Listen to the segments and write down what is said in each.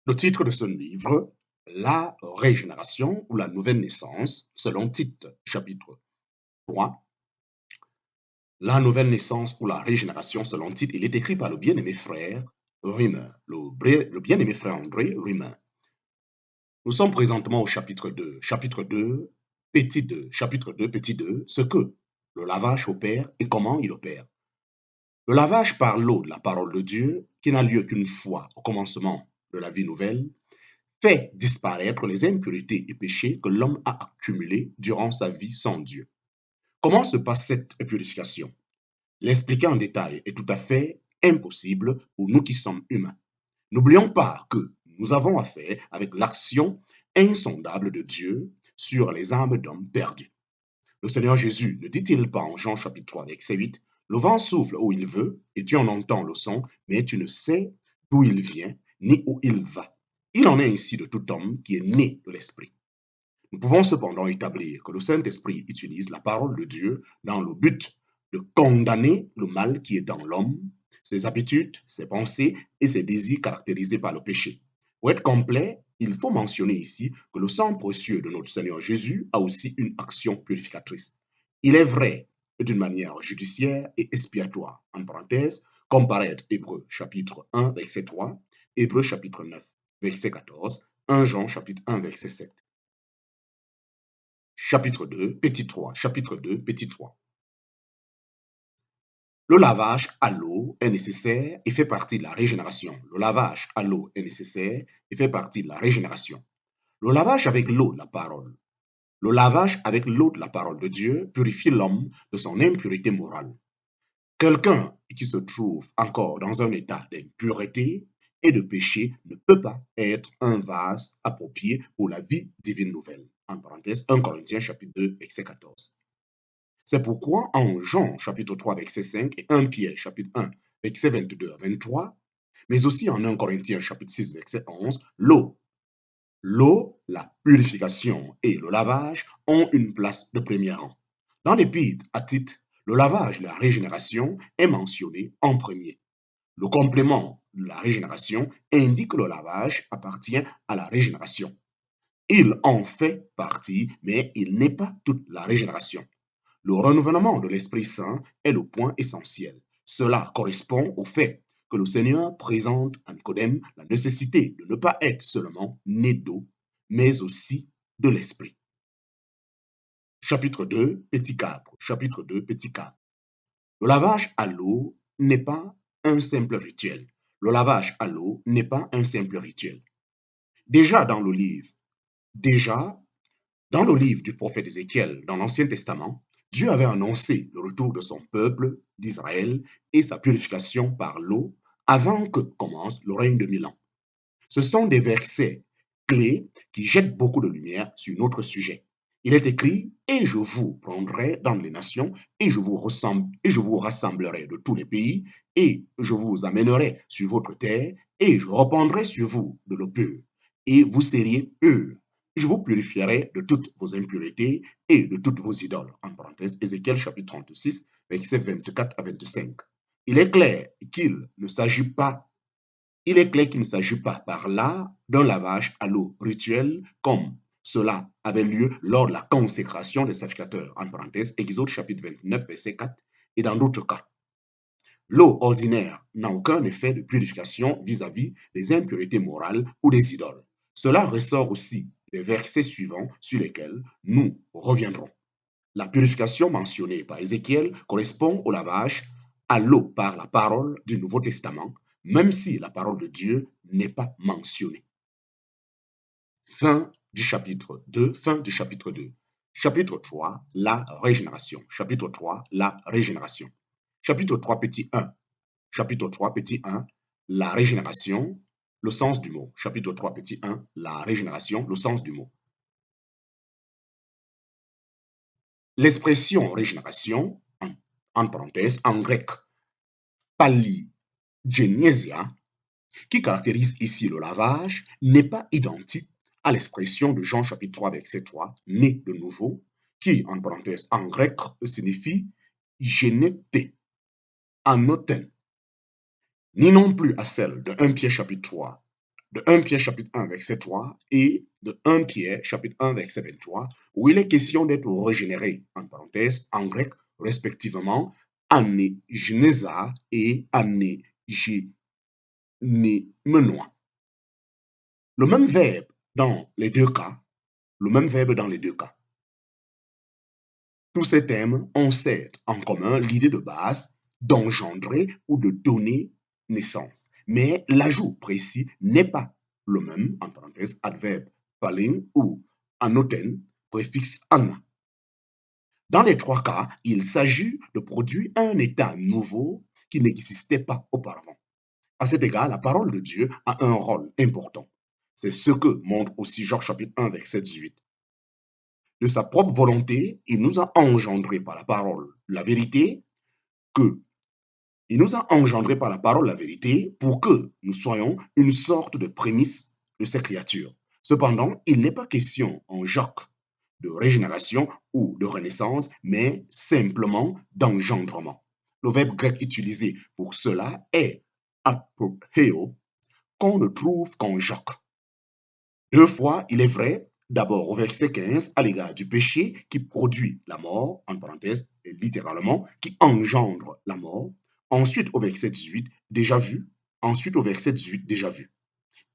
Le titre de ce livre, La régénération ou la nouvelle naissance, selon Tite, chapitre 3. La nouvelle naissance ou la régénération, selon Tite, il est écrit par le bien-aimé frère Riemer, le bien-aimé frère André Riemer. Nous sommes présentement au chapitre 2, chapitre 2, petit 2, ce que le lavage opère et comment il opère. Le lavage par l'eau de la parole de Dieu, qui n'a lieu qu'une fois au commencement de la vie nouvelle, fait disparaître les impuretés et péchés que l'homme a accumulés durant sa vie sans Dieu. Comment se passe cette purification? L'expliquer en détail est tout à fait impossible pour nous qui sommes humains. N'oublions pas que nous avons affaire avec l'action insondable de Dieu sur les âmes d'hommes perdus. Le Seigneur Jésus ne dit-il pas en Jean chapitre 3, verset 8, le vent souffle où il veut et tu en entends le son, mais tu ne sais d'où il vient ni où il va. Il en est ainsi de tout homme qui est né de l'Esprit. Nous pouvons cependant établir que le Saint-Esprit utilise la parole de Dieu dans le but de condamner le mal qui est dans l'homme, ses habitudes, ses pensées et ses désirs caractérisés par le péché. Pour être complet, il faut mentionner ici que le sang précieux de notre Seigneur Jésus a aussi une action purificatrice. Il est vrai d'une manière judiciaire et expiatoire, en parenthèse, comme paraît Hébreux chapitre 1, verset 3, Hébreux chapitre 9, verset 14, 1 Jean chapitre 1, verset 7. Chapitre 2, petit 3, chapitre 2, petit 3. Le lavage à l'eau est nécessaire et fait partie de la régénération. Le lavage à l'eau est nécessaire et fait partie de la régénération. Le lavage avec l'eau de la parole. Le lavage avec l'eau de la parole de Dieu purifie l'homme de son impureté morale. Quelqu'un qui se trouve encore dans un état d'impureté et de péché ne peut pas être un vase approprié pour la vie divine nouvelle. En parenthèse, 1 Corinthiens chapitre 2, verset 14. C'est pourquoi en Jean chapitre 3, verset 5 et 1 Pierre chapitre 1, verset 22 à 23, mais aussi en 1 Corinthiens chapitre 6, verset 11, l'eau, la purification et le lavage ont une place de premier rang. Dans l'épître à Tite, le lavage, la régénération est mentionné en premier. Le complément de la régénération indique que le lavage appartient à la régénération. Il en fait partie, mais il n'est pas toute la régénération. Le renouvellement de l'Esprit Saint est le point essentiel. Cela correspond au fait que le Seigneur présente à Nicodème la nécessité de ne pas être seulement né d'eau, mais aussi de l'Esprit. Chapitre 2, petit 4. Chapitre 2, petit 4. Le lavage à l'eau n'est pas un simple rituel. Le lavage à l'eau n'est pas un simple rituel. Déjà dans le livre du prophète Ézéchiel, dans l'Ancien Testament, Dieu avait annoncé le retour de son peuple d'Israël et sa purification par l'eau avant que commence le règne de 1000 ans. Ce sont des versets clés qui jettent beaucoup de lumière sur notre sujet. Il est écrit, et je vous prendrai dans les nations, et je vous rassemblerai de tous les pays, et je vous amènerai sur votre terre, et je reprendrai sur vous de l'eau pure, et vous seriez purs. Je vous purifierai de toutes vos impuretés et de toutes vos idoles. En parenthèse, Ézéchiel chapitre 36, versets 24 à 25. Il est clair qu'il ne s'agit pas par là d'un lavage à l'eau rituel comme cela avait lieu lors de la consécration des sacrificateurs, en parenthèse, Exode chapitre 29, verset 4, et dans d'autres cas. L'eau ordinaire n'a aucun effet de purification vis-à-vis des impuretés morales ou des idoles. Cela ressort aussi des versets suivants sur lesquels nous reviendrons. La purification mentionnée par Ézéchiel correspond au lavage à l'eau par la parole du Nouveau Testament, même si la parole de Dieu n'est pas mentionnée. Fin du chapitre 2. Chapitre 3, la régénération. Chapitre 3, la régénération. Chapitre 3, petit 1. Chapitre 3, petit 1, la régénération, le sens du mot. Chapitre 3, petit 1, la régénération, le sens du mot. L'expression régénération, en parenthèse, en grec, paligénésia, qui caractérise ici le lavage, n'est pas identique à l'expression de Jean chapitre 3, verset 3, né de nouveau, qui, en parenthèse, en grec, signifie génété, anoten, ni non plus à celle de 1 Pierre chapitre 3, de 1 Pierre chapitre 1 verset 3 et de 1 Pierre chapitre 1 verset 23, où il est question d'être régénéré, en parenthèse, en grec, respectivement, anégenesa et anégénémenois. Le même verbe dans les deux cas, le même verbe dans les deux cas. Tous ces thèmes ont certes en commun l'idée de base d'engendrer ou de donner naissance, mais l'ajout précis n'est pas le même, en parenthèse, adverbe palin ou anoten, préfixe ana. Dans les trois cas, il s'agit de produire un état nouveau qui n'existait pas auparavant. À cet égard, la parole de Dieu a un rôle important. C'est ce que montre aussi Jacques chapitre 1, verset 18. De sa propre volonté, il nous a engendrés par la parole la vérité, que il nous a engendrés par la parole la vérité pour que nous soyons une sorte de prémisse de ces créatures. Cependant, il n'est pas question en Jacques de régénération ou de renaissance, mais simplement d'engendrement. Le verbe grec utilisé pour cela est apopheo, qu'on ne trouve qu'en Jacques. Deux fois, il est vrai, d'abord au verset 15, à l'égard du péché qui produit la mort, en parenthèse, littéralement, qui engendre la mort. Ensuite, au verset 18, déjà vu. Ensuite, au verset 18, déjà vu.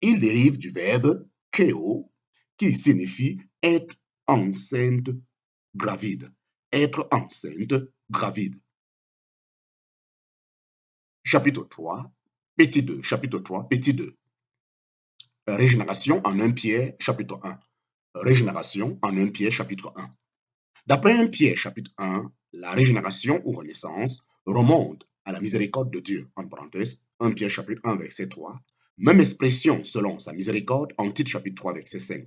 Il dérive du verbe kéo, qui signifie être enceinte gravide. Être enceinte gravide. Chapitre 3, petit 2. Chapitre 3, petit 2. Régénération en 1 Pierre, chapitre 1. Régénération en 1 Pierre, chapitre 1. D'après 1 Pierre, chapitre 1, la régénération ou renaissance remonte à la miséricorde de Dieu, en parenthèse, 1 Pierre, chapitre 1, verset 3. Même expression selon sa miséricorde en Tite, chapitre 3, verset 5.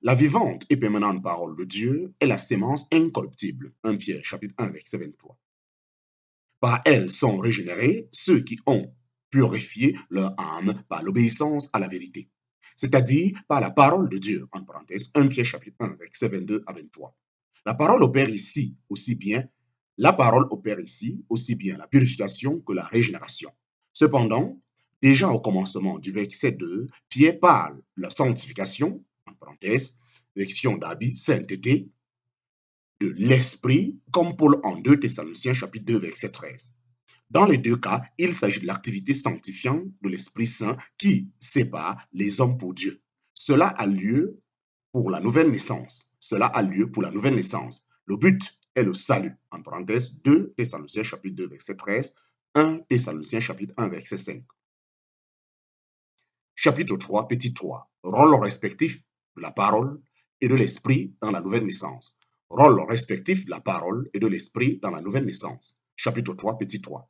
La vivante et permanente parole de Dieu est la sémence incorruptible, 1 Pierre, chapitre 1, verset 23. Par elle sont régénérés ceux qui ont purifié leur âme par l'obéissance à la vérité, c'est-à-dire par la parole de Dieu, en parenthèse, 1 Pierre chapitre 1, verset 22 à 23. La parole opère ici aussi bien la purification que la régénération. Cependant, déjà au commencement du verset 2, Pierre parle de la sanctification, en parenthèse, version d'Abi, sainteté, de l'esprit, comme Paul en 2 Thessaloniciens chapitre 2, verset 13. Dans les deux cas, il s'agit de l'activité sanctifiante de l'Esprit Saint qui sépare les hommes pour Dieu. Cela a lieu pour la nouvelle naissance. Cela a lieu pour la nouvelle naissance. Le but est le salut. En parenthèse, 2 Thessaloniciens chapitre 2, verset 13, 1 Thessaloniciens chapitre 1, verset 5. Chapitre 3, petit 3. Rôle respectif de la parole et de l'esprit dans la nouvelle naissance. Rôle respectif de la parole et de l'esprit dans la nouvelle naissance. Chapitre 3, petit 3.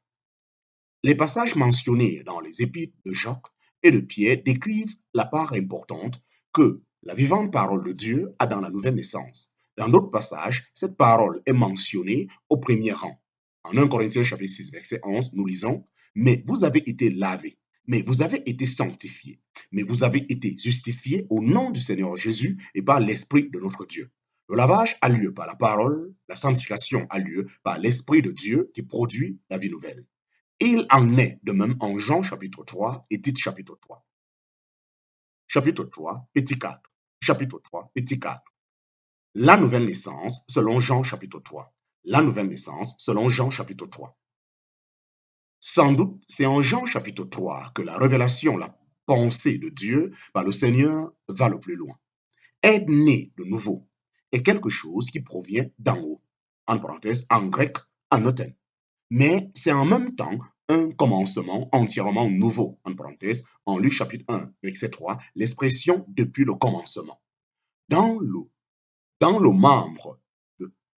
Les passages mentionnés dans les épîtres de Jacques et de Pierre décrivent la part importante que la vivante parole de Dieu a dans la nouvelle naissance. Dans d'autres passages, cette parole est mentionnée au premier rang. En 1 Corinthiens chapitre 6, verset 11, nous lisons « Mais vous avez été lavés, mais vous avez été sanctifiés, mais vous avez été justifiés au nom du Seigneur Jésus et par l'Esprit de notre Dieu. » Le lavage a lieu par la parole, la sanctification a lieu par l'Esprit de Dieu qui produit la vie nouvelle. Il en est de même en Jean chapitre 3 et Tite chapitre 3. Chapitre 3, petit 4. Chapitre 3, petit 4. La nouvelle naissance selon Jean chapitre 3. La nouvelle naissance selon Jean chapitre 3. Sans doute, c'est en Jean chapitre 3 que la révélation, la pensée de Dieu par le Seigneur va le plus loin. Être né de nouveau est quelque chose qui provient d'en haut. En parenthèse, en grec, anoten. Mais c'est en même temps un commencement entièrement nouveau, en parenthèse, en Luc chapitre 1, verset 3, l'expression depuis le commencement. Dans le membre,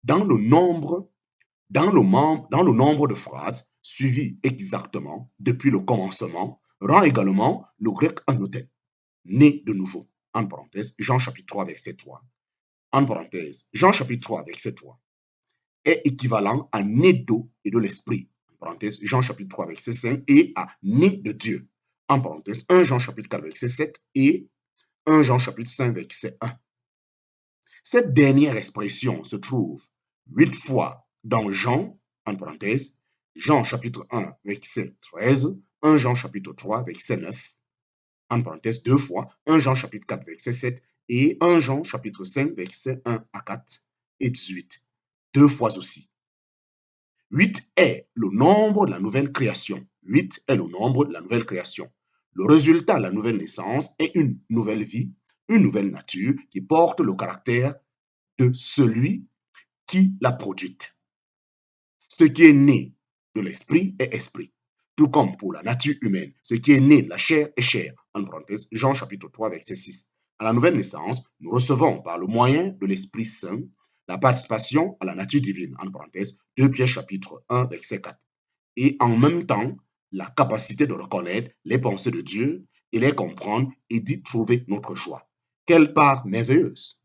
dans le nombre, dans le nombre de phrases suivies exactement depuis le commencement, rend également le grec anoten, né de nouveau, en parenthèse, Jean chapitre 3, verset 3. En parenthèse, Jean chapitre 3, verset 3, est équivalent à né d'eau et de l'esprit. Parenthèse, Jean chapitre 3, verset 5, et à né de Dieu. En parenthèse, 1 Jean chapitre 4, verset 7 et 1 Jean chapitre 5, verset 1. Cette dernière expression se trouve 8 fois dans Jean, en parenthèse, Jean chapitre 1, verset 13, 1 Jean chapitre 3, verset 9, en parenthèse 2 fois, 1 Jean chapitre 4, verset 7 et 1 Jean chapitre 5, verset 1 à 4 et 18. 2 fois aussi. 8 est le nombre de la nouvelle création. 8 est le nombre de la nouvelle création. Le résultat de la nouvelle naissance est une nouvelle vie, une nouvelle nature qui porte le caractère de celui qui l'a produite. Ce qui est né de l'esprit est esprit, tout comme pour la nature humaine. Ce qui est né de la chair est chair. En parenthèse, Jean chapitre 3, verset 6. À la nouvelle naissance, nous recevons par le moyen de l'Esprit Saint la participation à la nature divine. En parenthèse, 2 Pierre chapitre 1, verset 4. Et en même temps, la capacité de reconnaître les pensées de Dieu et les comprendre et d'y trouver notre joie. Quelle part merveilleuse!